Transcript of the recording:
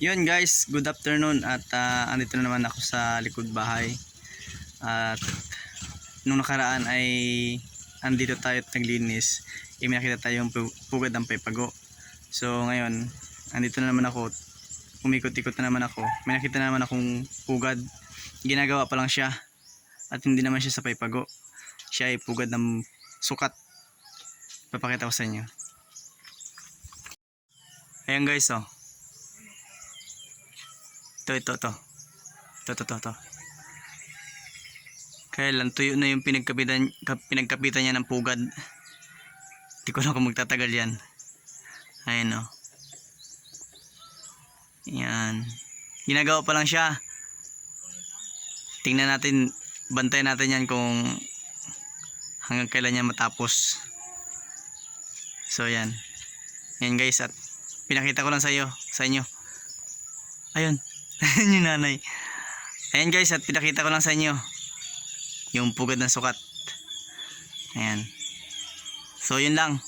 Yun guys, good afternoon at andito na naman ako sa likod bahay. At nung nakaraan ay andito tayo at naglinis. May nakita tayong pugad ng paypago. So ngayon, andito na naman ako. Umikot-ikot na naman ako. May nakita na naman akong pugad. Ginagawa pa lang siya. At hindi naman siya sa paypago. Siya ay pugad ng sukat. Papakita ko sa inyo. Ayan guys, oh. Ito. Kaya lang tuyo na yung pinagkapitan niya ng pugad. Hindi ko na kung magtatagal yan. Ayan o. Yan. Ginagawa pa lang siya. Tingnan natin, bantayan natin yan kung hanggang kailan niya matapos. So yan. Yan guys, at pinakita ko lang sa inyo. Ayun. Yung nanay. Ayan guys, at pinakita ko lang sa inyo yung pugad ng sukat. Ayan. So yun lang.